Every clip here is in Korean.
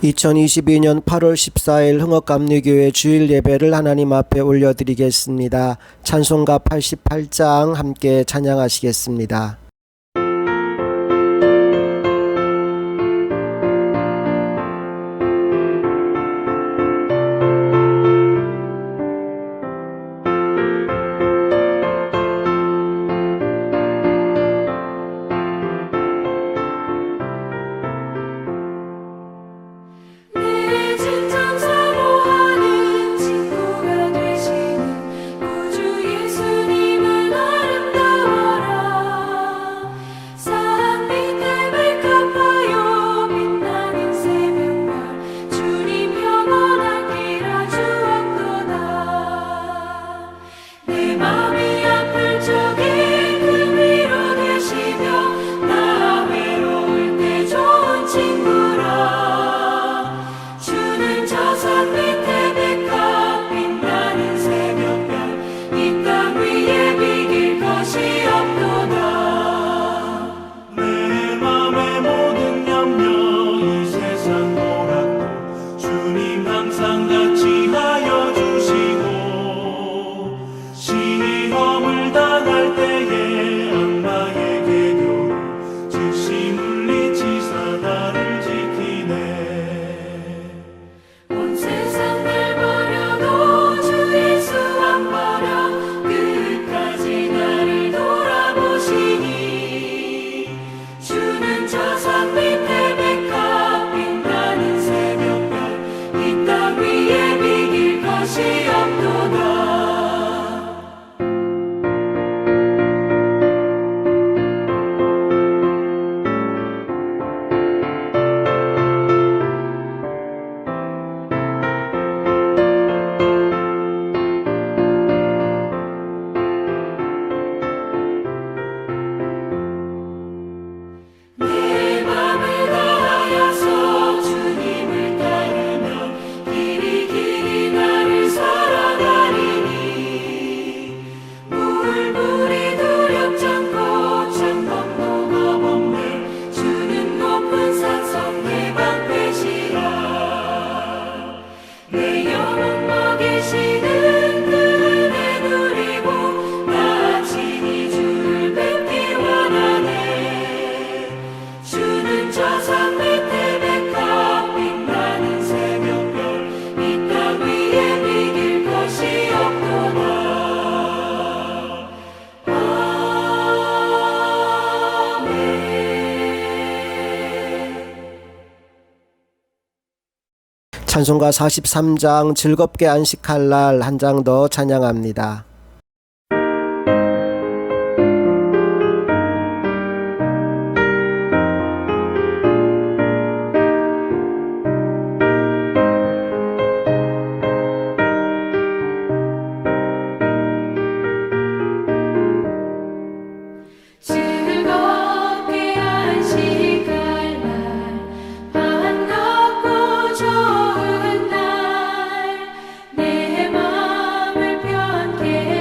2022년 8월 14일 흥업감리교회 주일 예배를 하나님 앞에 올려드리겠습니다. 찬송가 88장 함께 찬양하시겠습니다. 찬송가 43장 즐겁게 안식할 날 한 장 더 찬양합니다. 내 맘을 편케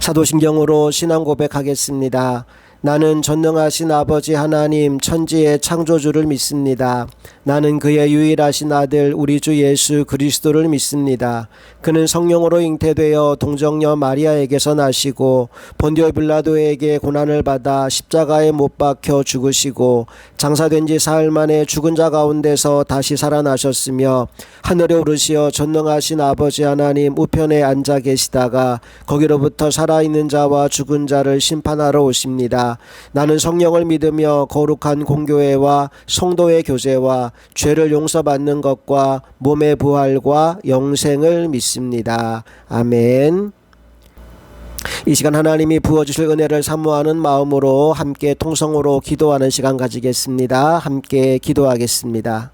사도신경으로 신앙 고백하겠습니다. 나는 전능하신 아버지 하나님 천지의 창조주를 믿습니다. 나는 그의 유일하신 아들 우리 주 예수 그리스도를 믿습니다. 그는 성령으로 잉태되어 동정녀 마리아에게서 나시고 본디오 빌라도에게 고난을 받아 십자가에 못 박혀 죽으시고 장사된 지 사흘 만에 죽은 자 가운데서 다시 살아나셨으며 하늘에 오르시어 전능하신 아버지 하나님 우편에 앉아 계시다가 거기로부터 살아있는 자와 죽은 자를 심판하러 오십니다. 나는 성령을 믿으며 거룩한 공교회와 성도의 교제와 죄를 용서받는 것과 몸의 부활과 영생을 믿습니다. 아멘. 이 시간 하나님이 부어주실 은혜를 사모하는 마음으로 함께 통성으로 기도하는 시간 가지겠습니다. 함께 기도하겠습니다.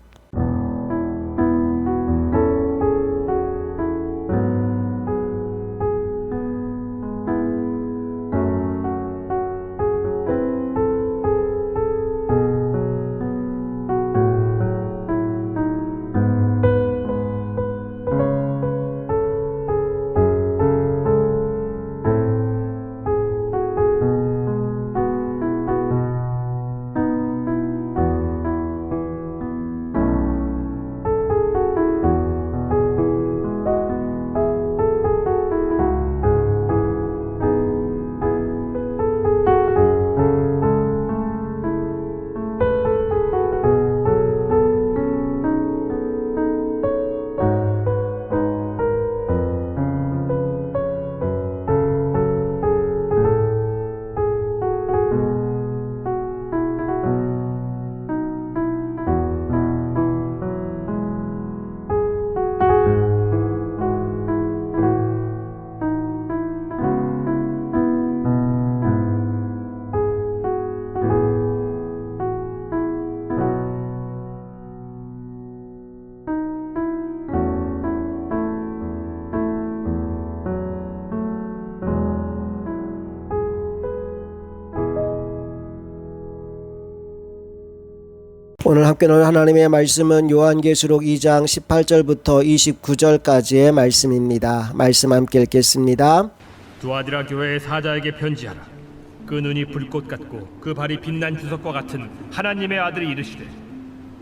오늘 함께 나눌 하나님의 말씀은 요한계시록 2장 18절부터 29절까지의 말씀입니다. 말씀 함께 읽겠습니다. 두아디라 교회의 사자에게 편지하라. 그 눈이 불꽃 같고 그 발이 빛난 주석과 같은 하나님의 아들이 이르시되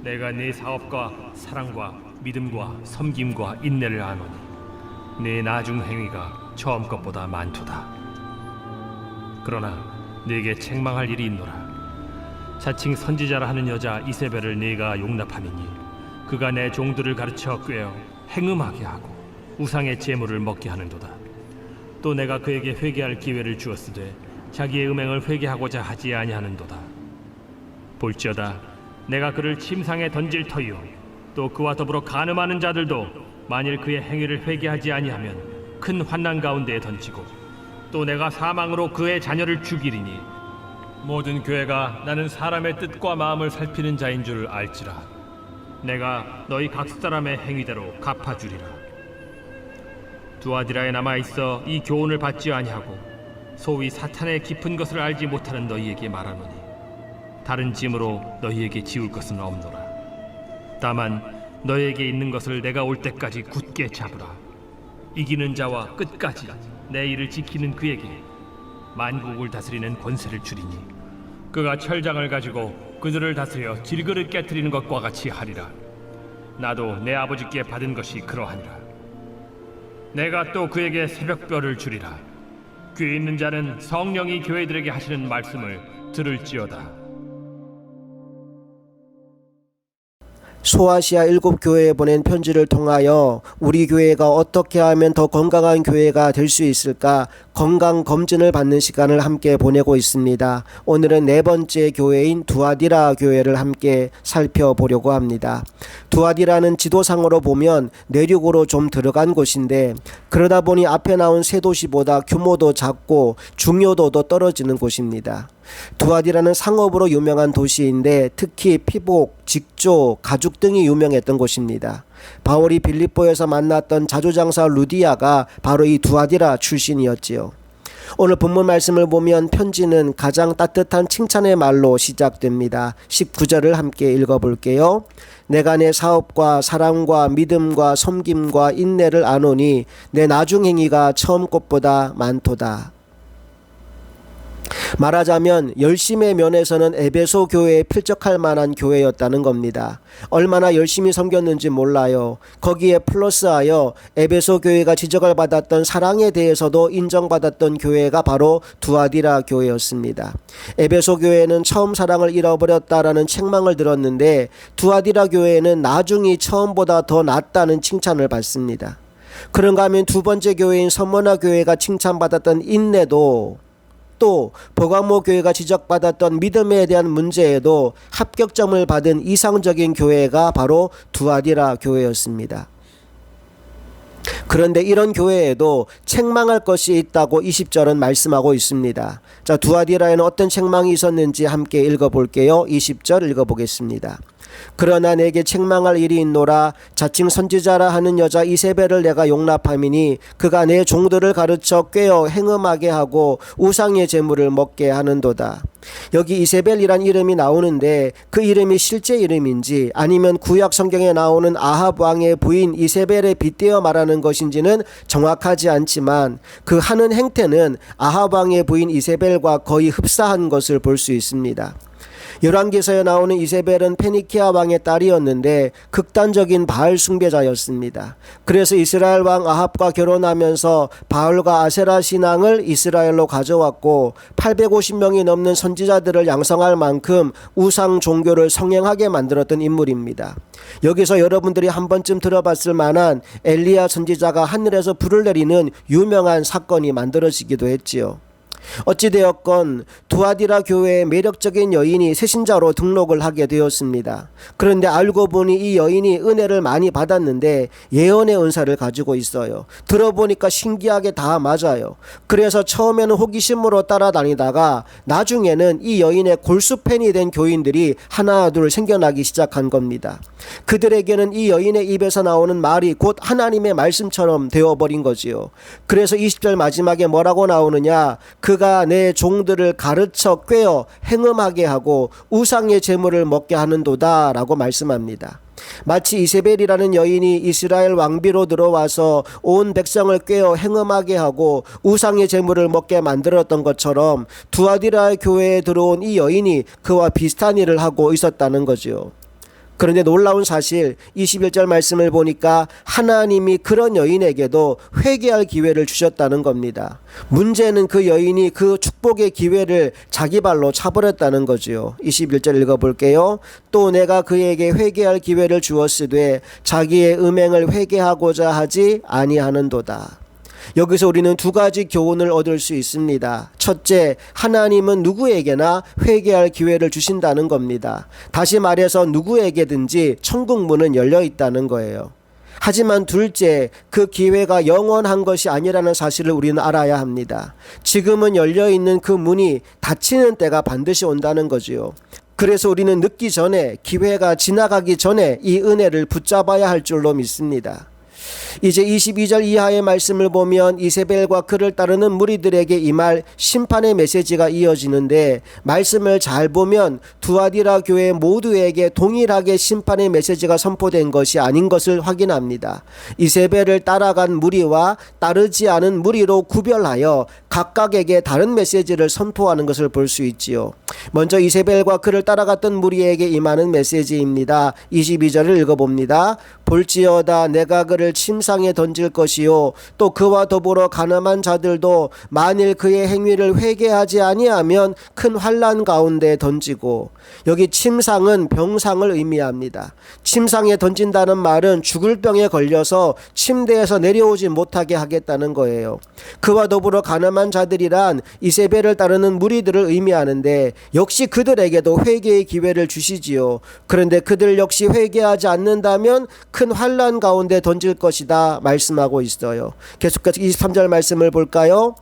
내가 네 사업과 사랑과 믿음과 섬김과 인내를 아노니 네 나중 행위가 처음 것보다 많도다. 그러나 네게 책망할 일이 있노라. 자칭 선지자라 하는 여자 이세벨을 네가 용납하느니 그가 내 종들을 가르쳐 꾀어 행음하게 하고 우상의 제물을 먹게 하는도다. 또 내가 그에게 회개할 기회를 주었으되 자기의 음행을 회개하고자 하지 아니하는도다. 볼지어다 내가 그를 침상에 던질 터이요 또 그와 더불어 간음하는 자들도 만일 그의 행위를 회개하지 아니하면 큰 환난 가운데에 던지고 또 내가 사망으로 그의 자녀를 죽이리니 모든 교회가 나는 사람의 뜻과 마음을 살피는 자인 줄 알지라. 내가 너희 각 사람의 행위대로 갚아주리라. 두아디라에 남아있어 이 교훈을 받지 아니하고 소위 사탄의 깊은 것을 알지 못하는 너희에게 말하노니 다른 짐으로 너희에게 지울 것은 없노라. 다만 너희에게 있는 것을 내가 올 때까지 굳게 잡으라. 이기는 자와 끝까지 내 일을 지키는 그에게 만국을 다스리는 권세를 주리니 그가 철장을 가지고 그들을 다스려 질그릇 깨트리는 것과 같이 하리라. 나도 내 아버지께 받은 것이 그러하니라. 내가 또 그에게 새벽별을 주리라. 귀 있는 자는 성령이 교회들에게 하시는 말씀을 들을지어다. 소아시아 7교회에 보낸 편지를 통하여 우리 교회가 어떻게 하면 더 건강한 교회가 될 수 있을까 건강검진을 받는 시간을 함께 보내고 있습니다. 오늘은 네 번째 교회인 두아디라 교회를 함께 살펴보려고 합니다. 두아디라는 지도상으로 보면 내륙으로 좀 들어간 곳인데 그러다 보니 앞에 나온 세 도시보다 규모도 작고 중요도도 떨어지는 곳입니다. 두아디라는 상업으로 유명한 도시인데 특히 피복, 직조, 가죽 등이 유명했던 곳입니다. 바울이 빌립보에서 만났던 자주장사 루디아가 바로 이 두아디라 출신이었지요. 오늘 본문 말씀을 보면 편지는 가장 따뜻한 칭찬의 말로 시작됩니다. 19절을 함께 읽어볼게요. 내가 내 사업과 사랑과 믿음과 섬김과 인내를 아노니 내 나중 행위가 처음 것보다 많도다. 말하자면 열심의 면에서는 에베소 교회에 필적할 만한 교회였다는 겁니다. 얼마나 열심히 섬겼는지 몰라요. 거기에 플러스하여 에베소 교회가 지적을 받았던 사랑에 대해서도 인정받았던 교회가 바로 두아디라 교회였습니다. 에베소 교회는 처음 사랑을 잃어버렸다라는 책망을 들었는데 두아디라 교회는 나중이 처음보다 더 낫다는 칭찬을 받습니다. 그런가 하면 두 번째 교회인 서머나 교회가 칭찬받았던 인내도, 또 버가모 교회가 지적받았던 믿음에 대한 문제에도 합격점을 받은 이상적인 교회가 바로 두아디라 교회였습니다. 그런데 이런 교회에도 책망할 것이 있다고 20절은 말씀하고 있습니다. 자, 두아디라에는 어떤 책망이 있었는지 함께 읽어볼게요. 20절 읽어보겠습니다. 그러나 내게 책망할 일이 있노라. 자칭 선지자라 하는 여자 이세벨을 내가 용납함이니 그가 내 종들을 가르쳐 꾀어 행음하게 하고 우상의 제물을 먹게 하는도다. 여기 이세벨이란 이름이 나오는데 그 이름이 실제 이름인지 아니면 구약 성경에 나오는 아합 왕의 부인 이세벨에 빗대어 말하는 것인지는 정확하지 않지만 그 하는 행태는 아합 왕의 부인 이세벨과 거의 흡사한 것을 볼 수 있습니다. 열왕기서에 나오는 이세벨은 페니키아 왕의 딸이었는데 극단적인 바알 숭배자였습니다. 그래서 이스라엘 왕 아합과 결혼하면서 바알과 아세라 신앙을 이스라엘로 가져왔고 850명이 넘는 선지자들을 양성할 만큼 우상 종교를 성행하게 만들었던 인물입니다. 여기서 여러분들이 한 번쯤 들어봤을 만한 엘리야 선지자가 하늘에서 불을 내리는 유명한 사건이 만들어지기도 했지요. 어찌되었건 두아디라 교회의 매력적인 여인이 새신자로 등록을 하게 되었습니다. 그런데 알고 보니 이 여인이 은혜를 많이 받았는데 예언의 은사를 가지고 있어요. 들어보니까 신기하게 다 맞아요. 그래서 처음에는 호기심으로 따라다니다가 나중에는 이 여인의 골수팬이 된 교인들이 하나 둘 생겨나기 시작한 겁니다. 그들에게는 이 여인의 입에서 나오는 말이 곧 하나님의 말씀처럼 되어버린 거지요. 그래서 20절 마지막에 뭐라고 나오느냐, 그가 내 종들을 가르쳐 꾀어 행음하게 하고 우상의 제물을 먹게 하는도다 라고 말씀합니다. 마치 이세벨이라는 여인이 이스라엘 왕비로 들어와서 온 백성을 꾀어 행음하게 하고 우상의 제물을 먹게 만들었던 것처럼 두아디라 교회에 들어온 이 여인이 그와 비슷한 일을 하고 있었다는 거죠. 그런데 놀라운 사실 21절 말씀을 보니까 하나님이 그런 여인에게도 회개할 기회를 주셨다는 겁니다. 문제는 그 여인이 그 축복의 기회를 자기 발로 차버렸다는 거지요. 21절 읽어볼게요. 또 내가 그에게 회개할 기회를 주었으되 자기의 음행을 회개하고자 하지 아니하는도다. 여기서 우리는 두 가지 교훈을 얻을 수 있습니다. 첫째, 하나님은 누구에게나 회개할 기회를 주신다는 겁니다. 다시 말해서 누구에게든지 천국 문은 열려 있다는 거예요. 하지만 둘째, 그 기회가 영원한 것이 아니라는 사실을 우리는 알아야 합니다. 지금은 열려있는 그 문이 닫히는 때가 반드시 온다는 거지요. 그래서 우리는 늦기 전에, 기회가 지나가기 전에 이 은혜를 붙잡아야 할 줄로 믿습니다. 이제 22절 이하의 말씀을 보면 이세벨과 그를 따르는 무리들에게 임할 심판의 메시지가 이어지는데 말씀을 잘 보면 두아디라 교회 모두에게 동일하게 심판의 메시지가 선포된 것이 아닌 것을 확인합니다. 이세벨을 따라간 무리와 따르지 않은 무리로 구별하여 각각에게 다른 메시지를 선포하는 것을 볼 수 있지요. 먼저 이세벨과 그를 따라갔던 무리에게 임하는 메시지입니다. 22절을 읽어봅니다. 볼지어다 내가 그를 침상에 던질 것이요 또 그와 더불어 가늠한 자들도 만일 그의 행위를 회개하지 아니하면 큰 환난 가운데 던지고, 여기 침상은 병상을 의미합니다. 침상에 던진다는 말은 죽을 병에 걸려서 침대에서 내려오지 못하게 하겠다는 거예요. 그와 더불어 가늠한 자들이란 이세벨을 따르는 무리들을 의미하는데 역시 그들에게도 회개의 기회를 주시지요. 그런데 그들 역시 회개하지 않는다면 큰 환난 가운데 던질 것이다 말씀하고 있어요. 계속해서 23절 말씀을 볼까요?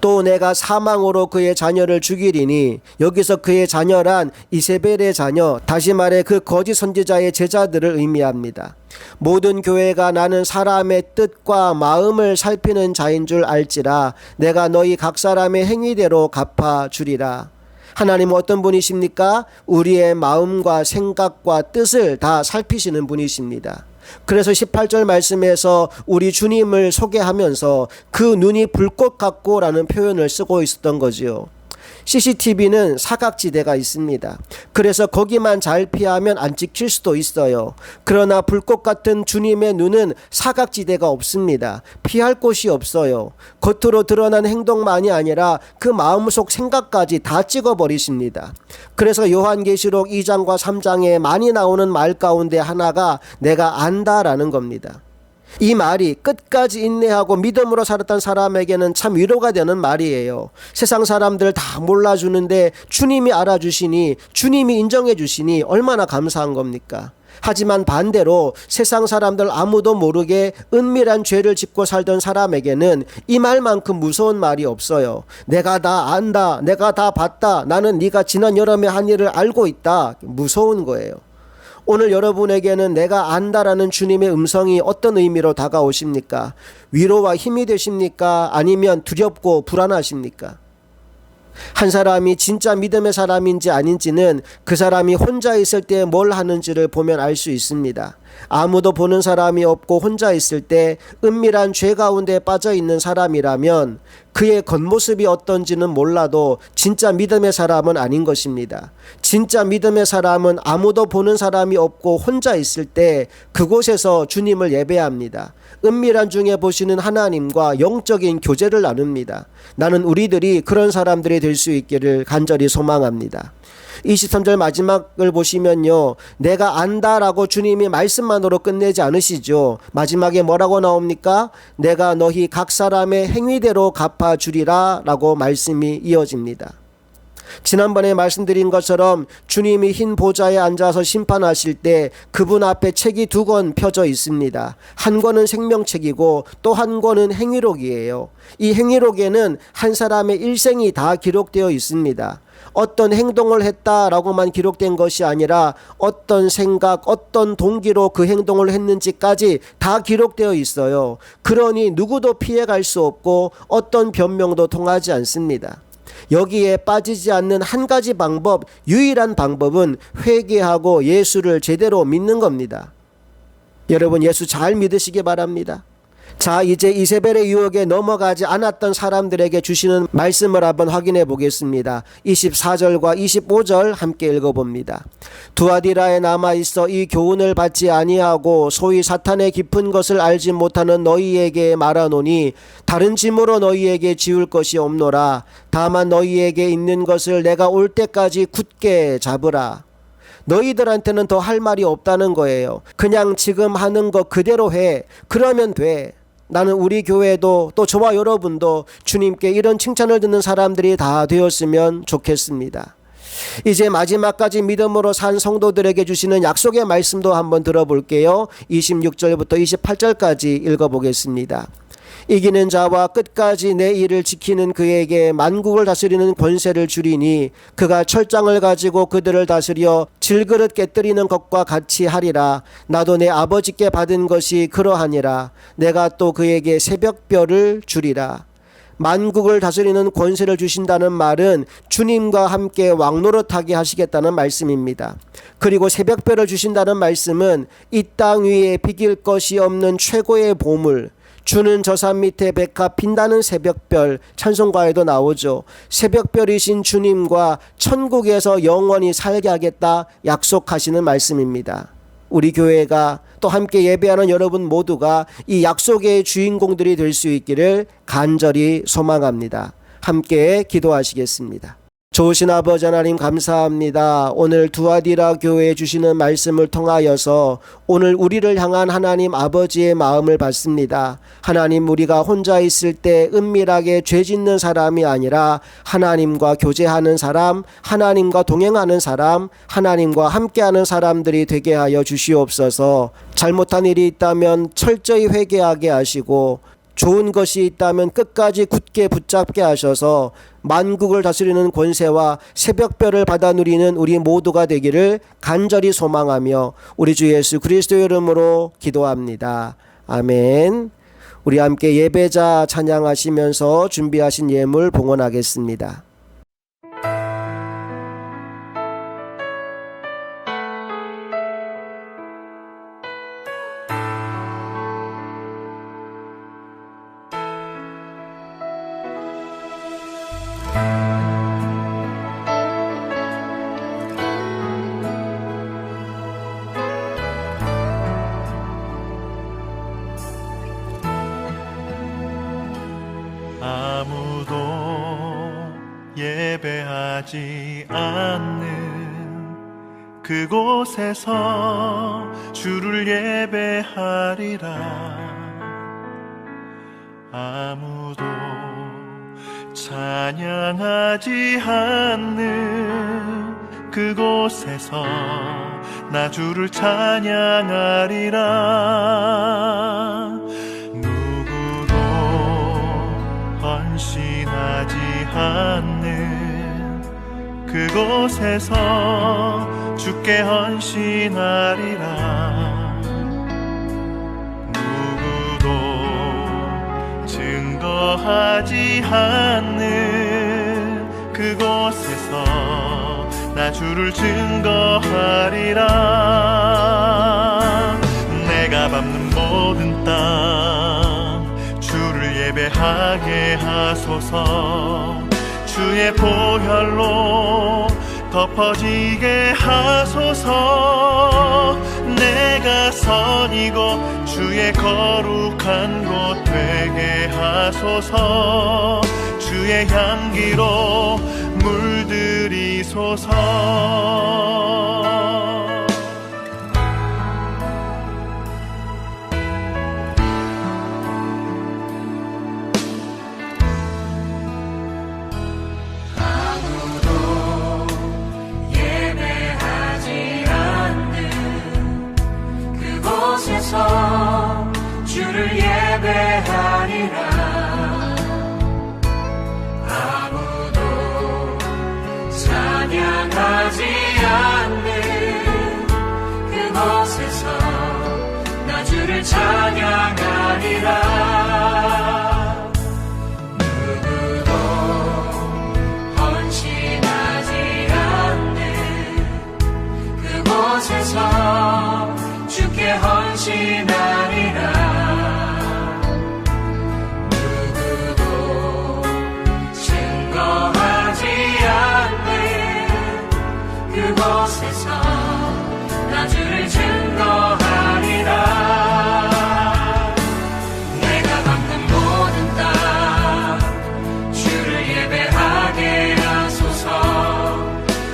또 내가 사망으로 그의 자녀를 죽이리니, 여기서 그의 자녀란 이세벨의 자녀, 다시 말해 그 거짓 선지자의 제자들을 의미합니다. 모든 교회가 나는 사람의 뜻과 마음을 살피는 자인 줄 알지라 내가 너희 각 사람의 행위대로 갚아주리라. 하나님은 어떤 분이십니까? 우리의 마음과 생각과 뜻을 다 살피시는 분이십니다. 그래서 18절 말씀에서 우리 주님을 소개하면서 그 눈이 불꽃 같고 라는 표현을 쓰고 있었던 거지요. CCTV는 사각지대가 있습니다. 그래서 거기만 잘 피하면 안 찍힐 수도 있어요. 그러나 불꽃 같은 주님의 눈은 사각지대가 없습니다. 피할 곳이 없어요. 겉으로 드러난 행동만이 아니라 그 마음속 생각까지 다 찍어버리십니다. 그래서 요한계시록 2장과 3장에 많이 나오는 말 가운데 하나가 내가 안다라는 겁니다. 이 말이 끝까지 인내하고 믿음으로 살았던 사람에게는 참 위로가 되는 말이에요. 세상 사람들 다 몰라주는데 주님이 알아주시니, 주님이 인정해 주시니 얼마나 감사한 겁니까? 하지만 반대로 세상 사람들 아무도 모르게 은밀한 죄를 짓고 살던 사람에게는 이 말만큼 무서운 말이 없어요. 내가 다 안다, 내가 다 봤다, 나는 네가 지난 여름에 한 일을 알고 있다. 무서운 거예요. 오늘 여러분에게는 내가 안다라는 주님의 음성이 어떤 의미로 다가오십니까? 위로와 힘이 되십니까? 아니면 두렵고 불안하십니까? 한 사람이 진짜 믿음의 사람인지 아닌지는 그 사람이 혼자 있을 때 뭘 하는지를 보면 알 수 있습니다. 아무도 보는 사람이 없고 혼자 있을 때 은밀한 죄 가운데 빠져 있는 사람이라면 그의 겉모습이 어떤지는 몰라도 진짜 믿음의 사람은 아닌 것입니다. 진짜 믿음의 사람은 아무도 보는 사람이 없고 혼자 있을 때 그곳에서 주님을 예배합니다. 은밀한 중에 보시는 하나님과 영적인 교제를 나눕니다. 나는 우리들이 그런 사람들이 될 수 있기를 간절히 소망합니다. 23절 마지막을 보시면요, 내가 안다라고 주님이 말씀만으로 끝내지 않으시죠. 마지막에 뭐라고 나옵니까? 내가 너희 각 사람의 행위대로 갚아주리라 라고 말씀이 이어집니다. 지난번에 말씀드린 것처럼 주님이 흰 보좌에 앉아서 심판하실 때 그분 앞에 책이 2권 펴져 있습니다. 한 권은 생명책이고 또 한 권은 행위록이에요. 이 행위록에는 한 사람의 일생이 다 기록되어 있습니다. 어떤 행동을 했다라고만 기록된 것이 아니라 어떤 생각, 어떤 동기로 그 행동을 했는지까지 다 기록되어 있어요. 그러니 누구도 피해갈 수 없고 어떤 변명도 통하지 않습니다. 여기에 빠지지 않는 한 가지 방법, 유일한 방법은 회개하고 예수를 제대로 믿는 겁니다. 여러분, 예수 잘 믿으시기 바랍니다. 자, 이제 이세벨의 유혹에 넘어가지 않았던 사람들에게 주시는 말씀을 한번 확인해 보겠습니다. 24절과 25절 함께 읽어봅니다. 두아디라에 남아있어 이 교훈을 받지 아니하고 소위 사탄의 깊은 것을 알지 못하는 너희에게 말하노니 다른 짐으로 너희에게 지울 것이 없노라. 다만 너희에게 있는 것을 내가 올 때까지 굳게 잡으라. 너희들한테는 더 할 말이 없다는 거예요. 그냥 지금 하는 거 그대로 해. 그러면 돼. 나는 우리 교회도 또 저와 여러분도 주님께 이런 칭찬을 듣는 사람들이 다 되었으면 좋겠습니다. 이제 마지막까지 믿음으로 산 성도들에게 주시는 약속의 말씀도 한번 들어볼게요. 26절부터 28절까지 읽어보겠습니다. 이기는 자와 끝까지 내 일을 지키는 그에게 만국을 다스리는 권세를 주리니 그가 철장을 가지고 그들을 다스려 질그릇 깨뜨리는 것과 같이 하리라. 나도 내 아버지께 받은 것이 그러하니라. 내가 또 그에게 새벽별을 주리라. 만국을 다스리는 권세를 주신다는 말은 주님과 함께 왕노릇하게 하시겠다는 말씀입니다. 그리고 새벽별을 주신다는 말씀은 이 땅 위에 비길 것이 없는 최고의 보물, 주는 저산 밑에 백합 빛나는 새벽별, 찬송가에도 나오죠. 새벽별이신 주님과 천국에서 영원히 살게 하겠다 약속하시는 말씀입니다. 우리 교회가 또 함께 예배하는 여러분 모두가 이 약속의 주인공들이 될 수 있기를 간절히 소망합니다. 함께 기도하시겠습니다. 좋으신 아버지 하나님 감사합니다. 오늘 두아디라 교회에 주시는 말씀을 통하여서 오늘 우리를 향한 하나님 아버지의 마음을 받습니다. 하나님, 우리가 혼자 있을 때 은밀하게 죄 짓는 사람이 아니라 하나님과 교제하는 사람, 하나님과 동행하는 사람, 하나님과 함께하는 사람들이 되게 하여 주시옵소서. 잘못한 일이 있다면 철저히 회개하게 하시고 좋은 것이 있다면 끝까지 굳게 붙잡게 하셔서 만국을 다스리는 권세와 새벽별을 받아 누리는 우리 모두가 되기를 간절히 소망하며 우리 주 예수 그리스도의 이름으로 기도합니다. 아멘. 우리 함께 예배자 찬양하시면서 준비하신 예물 봉헌하겠습니다. 하지 않는 그곳에서 주를 예배하리라. 아무도 찬양하지 않는 그곳에서 나 주를 찬양하리라. 누구도 헌신하지 않는 그곳에서 주께 헌신하리라. 누구도 증거하지 않는 그곳에서 나 주를 증거하리라. 내가 밟는 모든 땅 주를 예배하게 하소서. 주의 보혈로 덮어지게 하소서. 내가 선이고 주의 거룩한 곳 되게 하소서. 주의 향기로 물들이소서. 주를 예배하리라. 아무도 찬양하지 않는 그곳에서 나 주를 찬양하리라. 누구도 헌신하지 않는 그곳에서 주께 헌신하리라. 누구도 증거하지 않는 그곳에서 나 주를 증거하리라. 내가 밟는 모든 땅 주를 예배하게 하소서.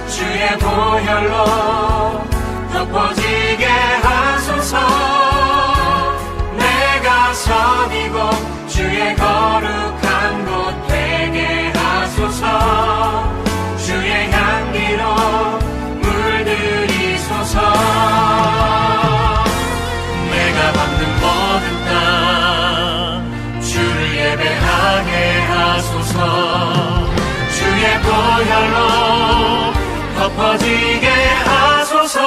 주의 보혈로 덮어지게 하소서. 내가 선이고 주의 거룩한 곳 되게 하소서. 주의 향기로 물들이소서. 내가 밟는 모든 땅 주를 예배하게 하소서. 주의 보혈로 덮어지게 하소서.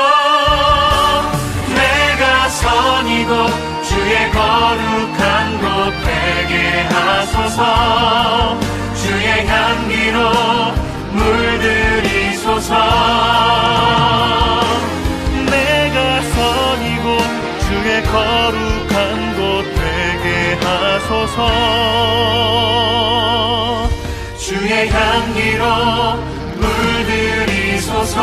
선이고 주의 거룩한 곳 되게 하소서. 주의 향기로 물들이소서. 내가 선이고 주의 거룩한 곳 되게 하소서. 주의 향기로 물들이소서.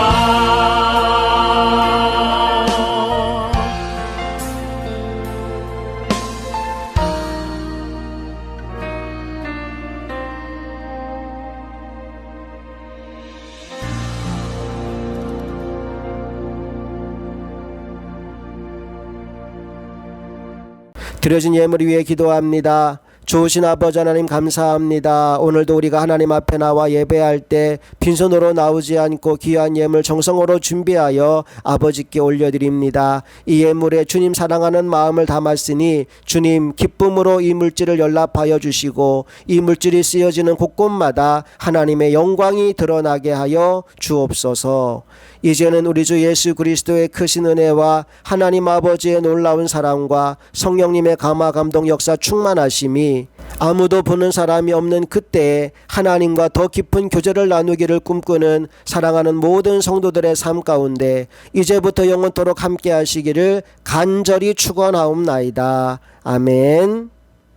드려진 예물 위해 기도합니다. 좋으신 아버지 하나님 감사합니다. 오늘도 우리가 하나님 앞에 나와 예배할 때 빈손으로 나오지 않고 귀한 예물 정성으로 준비하여 아버지께 올려드립니다. 이 예물에 주님 사랑하는 마음을 담았으니 주님 기쁨으로 이 물질을 연락하여 주시고 이 물질이 쓰여지는 곳곳마다 하나님의 영광이 드러나게 하여 주옵소서. 이제는 우리 주 예수 그리스도의 크신 은혜와 하나님 아버지의 놀라운 사랑과 성령님의 감화 감동 역사 충만하심이 아무도 보는 사람이 없는 그때에 하나님과 더 깊은 교제를 나누기를 꿈꾸는 사랑하는 모든 성도들의 삶 가운데 이제부터 영원토록 함께 하시기를 간절히 축원하옵나이다. 아멘.